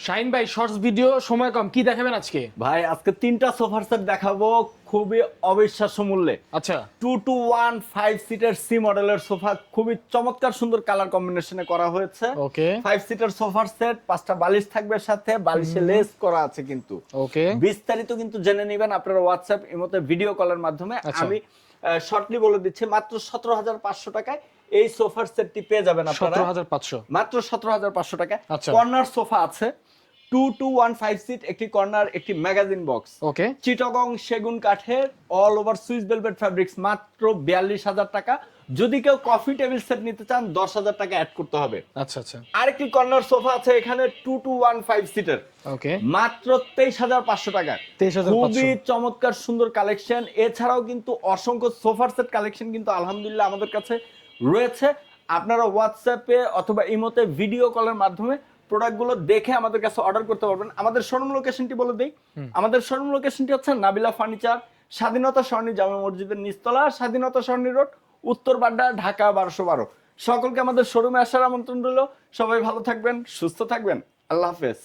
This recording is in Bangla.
শাহিন ভাই, শর্টস ভিডিও, সময় কম, কি দেখাবেন আজকে? ভাই আজকে তিনটা সোফার সেট দেখাবো খুবই অবিশ্বাস্য মূল্যে। আচ্ছা। 2 to 1 5 সিটার সি মডেলের সোফা, খুবই চমৎকার সুন্দর কালার কম্বিনেশনে করা হয়েছে। ওকে। 5 সিটার সোফার সেট, 5টা বালিশ থাকবে সাথে, বালিশে লেস করা আছে কিন্তু। ওকে। বিস্তারিত কিন্তু জেনে নেবেন আপনারা হোয়াটসঅ্যাপ ইমোতে ভিডিও কলের মাধ্যমে। আচ্ছা। আমি শর্টলি বলে দিচ্ছি, মাত্র 17,500 টাকায় এই সোফার সেটটি পেয়ে যাবেন আপনারা। 17,500। মাত্র 17,500 টাকায়। আচ্ছা। কর্নার সোফা আছে 2 to 1 5 সিট, একটি কর্নার, একটি ম্যাগাজিন বক্স। ওকে। চিটাগং সেগুন কাঠের all over Swiss velvet fabrics, মাত্র 42,000 টাকা। যদি কেউ কফি টেবিল সেট নিতে চান 10,000 টাকা অ্যাড করতে হবে। আচ্ছা আচ্ছা। আরেকটি কর্নার সোফা আছে এখানে 2 to 1 5 সিটের, ওকে। মাত্র 23,500 টাকা। 23,500 খুবই চমৎকার সুন্দর কালেকশন। এছাড়াও কিন্তু অসংখ্য সোফার সেট কালেকশন কিন্তু আলহামদুলিল্লাহ আমাদের কাছে রয়েছে। আপনারা হোয়াটসঅ্যাপে অথবা ইমোতে ভিডিও কলের মাধ্যমে প্রোডাক্টগুলো দেখে আমাদের কাছে অর্ডার করতে পারবেন। আমাদের শোরুম লোকেশনটি বলে দেই। আমাদের শোরুম লোকেশনটি হচ্ছে নাবিলা ফার্নিচার, স্বাধীনতা সরণি জামে মসজিদের নিচতলা, স্বাধীনতা সরণি রোড, উত্তর বাড্ডা, ঢাকা 1212। সকলকে আমাদের শোরুমে আসার আমন্ত্রণ রইল। সবাই ভালো থাকবেন, সুস্থ থাকবেন। আল্লাহ হাফেজ।